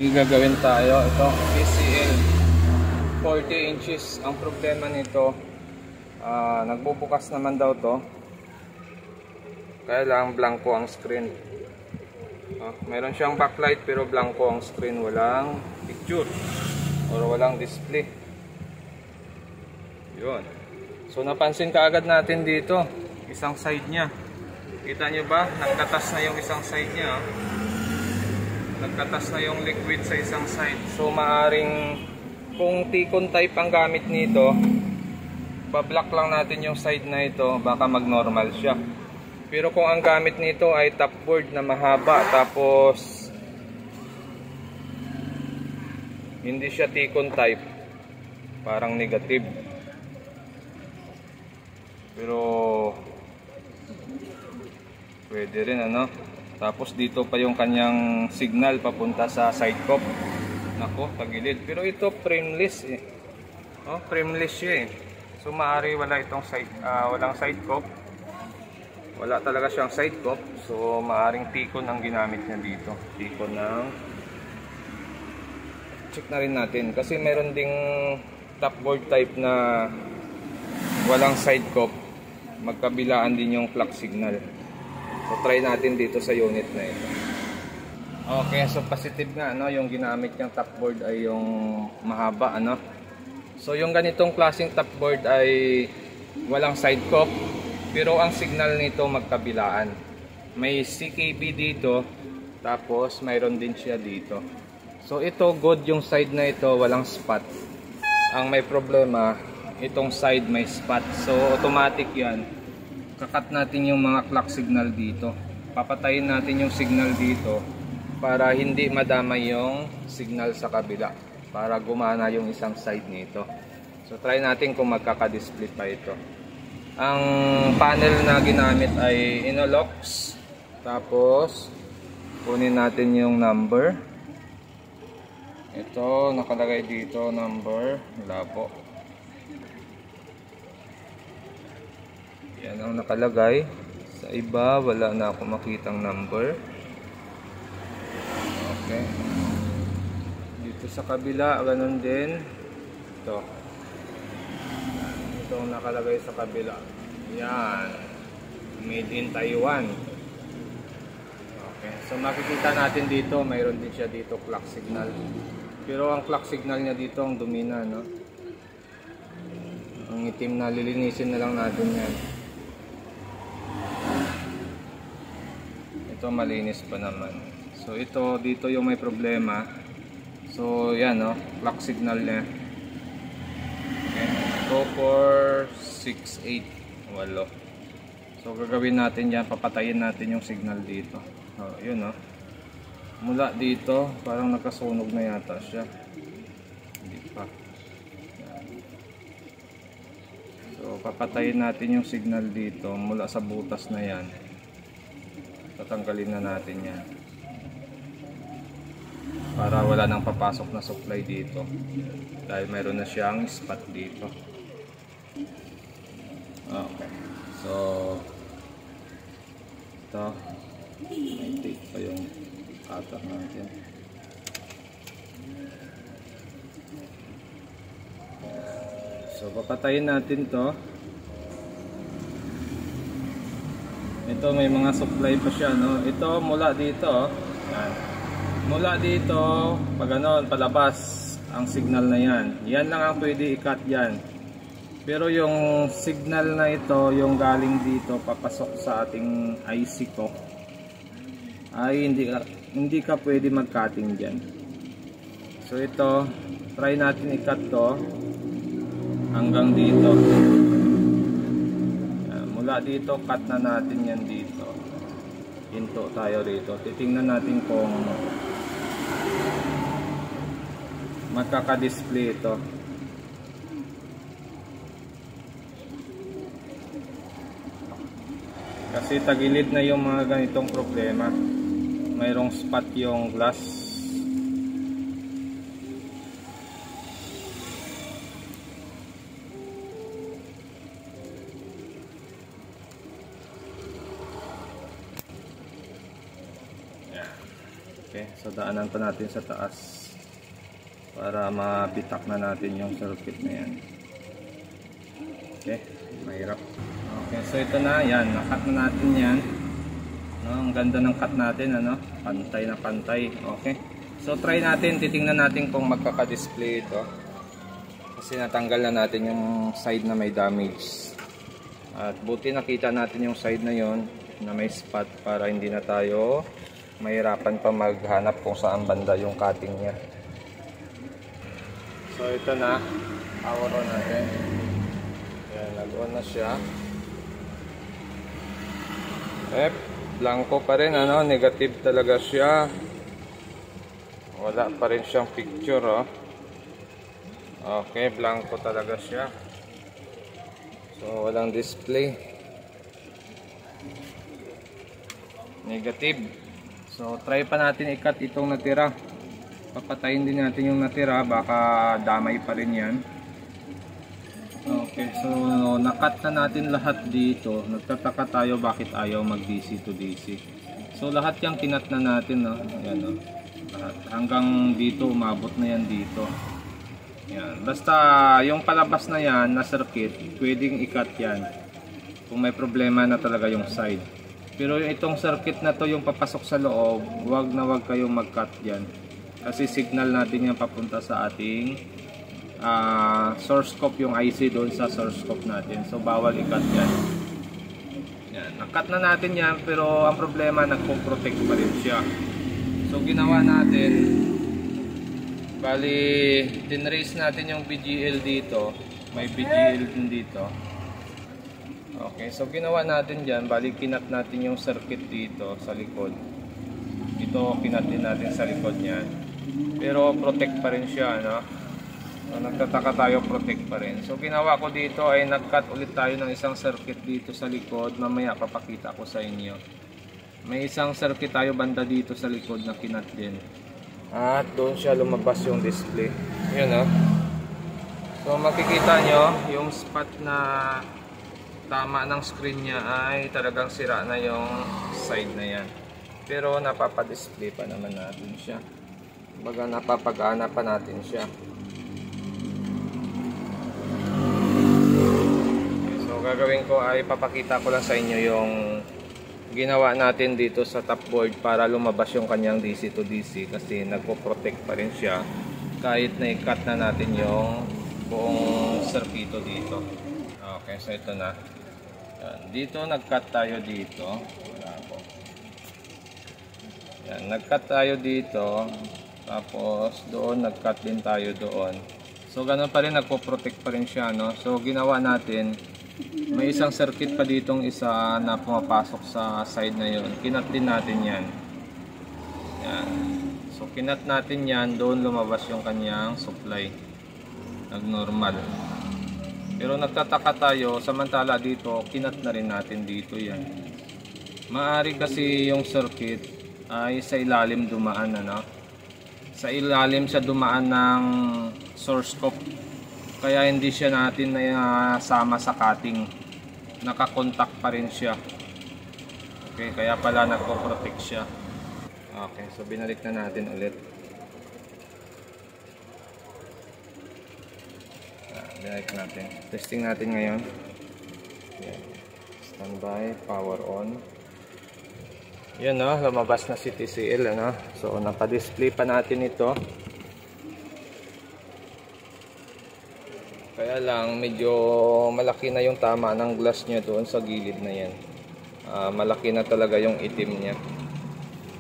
Gagawin tayo ito PCL 40 inches. Ang problema nito, nagbubukas naman daw to, kaya lang blanco ang screen. Meron siyang backlight pero blanco ang screen, walang picture or walang display. Yun. So napansin kaagad natin dito isang side nya, kita nyo ba, nagkatas na yung isang side nya. Nagkatas na yung liquid sa isang side. So maaring kung Ticon type ang gamit nito, pa-block lang natin yung side na ito, baka mag-normal siya. Pero kung ang gamit nito ay top board na mahaba, tapos hindi siya Ticon type, parang negative. Pero pwede rin ano. Tapos dito pa yung kanyang signal papunta sa side cup. Nako, tagilid. Pero ito frameless eh. Frameless siya eh. So maaari wala itong walang side cup. Wala talaga siyang side cup. So maaring Ticon ang ginamit niya dito. Ticon ng check na rin natin kasi meron ding top board type na walang side cup. Magkabilaan din yung clock signal. So try natin dito sa unit na ito. Okay, so positive nga no, yung ginamit niyang top board ay yung mahaba ano. So yung ganitong klaseng top board ay walang side cup, pero ang signal nito magkabilaan. May CKB dito, tapos mayroon din siya dito. So ito good yung side na ito, walang spot. Ang may problema, itong side may spot. So automatic yan. Kakat natin yung mga clock signal dito. Papatayin natin yung signal dito para hindi madamay yung signal sa kabila, para gumana yung isang side nito. So try natin kung magkaka-display pa ito. Ang panel na ginamit ay Innolux. Tapos kunin natin yung number. Ito nakalagay dito number. Wala po. Yan ang nakalagay. Sa iba, wala na ako makitang number. Okay. Dito sa kabila, ganun din. Ito. Ito ang nakalagay sa kabila. Yan. Made in Taiwan. Okay. So makikita natin dito, mayroon din siya dito clock signal. Pero ang clock signal niya dito ang dumina, no? Ang itim na, lilinisin na lang natin yan. Ito malinis pa naman. So ito dito yung may problema. So yan no, clock signal niya. Okay. 2468 walo. So gagawin natin yan, papatayin natin yung signal dito. Yun no. Mula dito parang nakasunog na yata siya. Hindi pa. So papatayin natin yung signal dito mula sa butas na yan. Tatanggalin na natin yan para wala nang papasok na supply dito dahil mayroon na siyang spot dito. Okay, so ito may tape pa yung cutter natin. So papatayin natin to. Ito may mga supply pa siya no. Ito mula dito, yan. Mula dito, pag ganon, palabas ang signal na yan. Yan lang ang pwede i-cut yan. Pero yung signal na ito, yung galing dito papasok sa ating IC ko, ay hindi ka pwede mag-cutting diyan. So ito, try natin i-cut to hanggang dito. Mula dito, cut na natin yan dito. Hinto tayo rito. Titingnan natin kung magkaka-display ito. Kasi tagilid na yung mga ganitong problema. Mayroong spot yung glass. Okay, so daanan pa natin sa taas para mabitak na natin yung circuit na yan. Okay, mahirap. Okay, so ito na, yan, nakat na natin yan. No, ang ganda ng cut natin, ano? Pantay na pantay. Okay. So try natin, titingnan natin kung magkaka-display ito. Kasi natanggal na natin yung side na may damage. At buti nakita natin yung side na yon na may spot para hindi na tayo mahirapan pa maghanap kung saan banda yung cutting niya. So ito na, power on natin. Yan, nag-on na siya. Blanco pa rin, ano, negative talaga siya. Wala pa rin siyang picture, oh. Okay, blanco talaga siya. So walang display. Negative. So try pa natin i-cut itong natira. Papatayin din natin yung natira, baka damay pa rin yan. Okay, so nakat na natin lahat dito. Nagtataka tayo bakit ayaw mag DC to DC. So lahat yung kinat na natin, no? Ayan, no? Lahat. Hanggang dito, umabot na yan dito. Yan. Basta yung palabas na yan na circuit, pwedeng i-cut yan kung may problema na talaga yung side. Pero itong circuit na to, yung papasok sa loob, wag na wag kayong mag-cut yan. Kasi signal natin yan papunta sa ating source scope, yung IC doon sa source scope natin. So bawal i-cut yan. Yan, na-cut na natin yan, pero ang problema, nagpo-protect pa rin siya. So ginawa natin, bali tinrace natin yung BGL dito. May BGL din dito. Okay, so ginawa natin dyan, bali kinat natin yung circuit dito sa likod. Ito kinat din natin sa likod niyan. Pero protect pa rin siya, no? So, nagtataka tayo, protect pa rin. So ginawa ko dito ay nag-cut ulit tayo ng isang circuit dito sa likod. Mamaya papakita ko sa inyo. May isang circuit tayo banda dito sa likod na kinat din. At doon siya lumabas yung display. Yun, no? So makikita nyo yung spot na tama ng screen niya ay talagang sira na yung side na yan. Pero napapadisplay pa naman natin siya. Baga napapagana pa natin siya. Gagawin ko ay papakita ko lang sa inyo yung ginawa natin dito sa top board para lumabas yung kanyang DC to DC kasi nagpo-protect pa rin siya kahit na i-cut na natin yung buong circuito dito. Okay, so ito na. Yan. Dito nag-cut tayo dito. Yan, nag-cut tayo dito. Tapos doon nag-cut din tayo doon. So ganun pa rin, nagpo-protect pa rin siya, no? So ginawa natin, may isang circuit pa ditong isa na pumapasok sa side na yun. Kinat din natin yan. Yan. So kinat natin yan, doon lumabas yung kanyang supply. Nag-normal. Pero nagtataka tayo, samantala dito, kinat na rin natin dito yan. Maaari kasi yung circuit ay sa ilalim dumaan, ano? Sa ilalim siya dumaan ng source scope. Kaya hindi siya natin sama sa cutting. Nakakontak pa rin siya. Okay, kaya pala nagpo-protect siya. Okay, so binalik na natin ulit. Binalik natin. Testing natin ngayon. Standby, power on. Yan, no, lumabas na si TCL, ano? So napa-display pa natin ito. Kaya lang medyo malaki na yung tama ng glass niya doon sa gilid na yan. Malaki na talaga yung itim niya.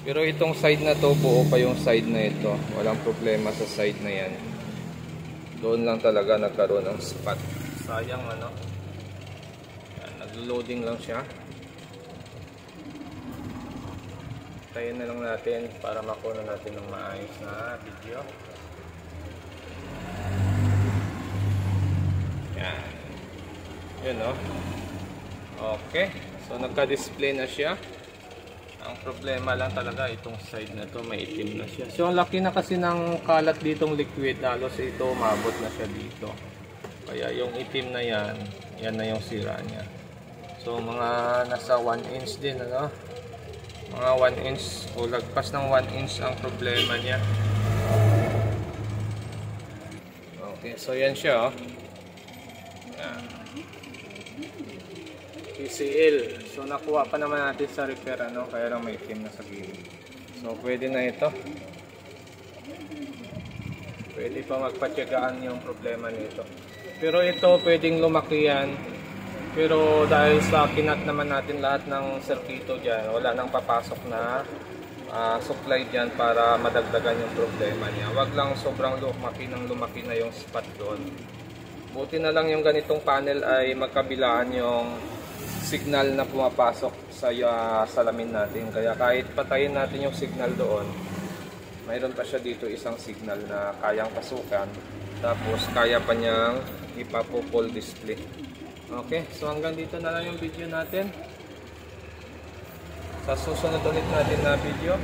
Pero itong side na to, buo pa yung side na ito. Walang problema sa side na yan. Doon lang talaga nagkaroon ng spot. Sayang, ano? Nag-loading lang siya. Tayin na lang natin para makuha natin ng maayos na video. Yan. Yun, no? Okay. So nagka-display na siya. Ang problema lang talaga itong side na to, may itim na siya. So ang laki na kasi ng kalat ditong liquid, halos ito umabot na siya dito. Kaya yung itim na yan, yan na yung sira niya. So mga nasa 1 inch din, ano? Mga 1 inch o lagpas ng 1 inch ang problema niya. Okay, so yan siya, oh. Yan. PCL. So nakuha pa naman natin sa repair, ano, kaya lang may itim na sa gilid. So pwede na ito. Pwede pa magpatyagaan yung problema nito. Pero ito pwedeng lumaki yan. Pero dahil sa kinat naman natin lahat ng serkito dyan, wala nang papasok na supply dyan para madagdagan yung problema niya. Wag lang sobrang lumaki na yung spot doon. Buti na lang yung ganitong panel ay magkabilaan yung signal na pumapasok sa salamin natin. Kaya kahit patayin natin yung signal doon, mayroon pa siya dito isang signal na kayang pasukan. Tapos kaya pa niyang ipapo-full display. Okay, so hanggang dito na lang yung video natin. Sa susunod ulit natin na video,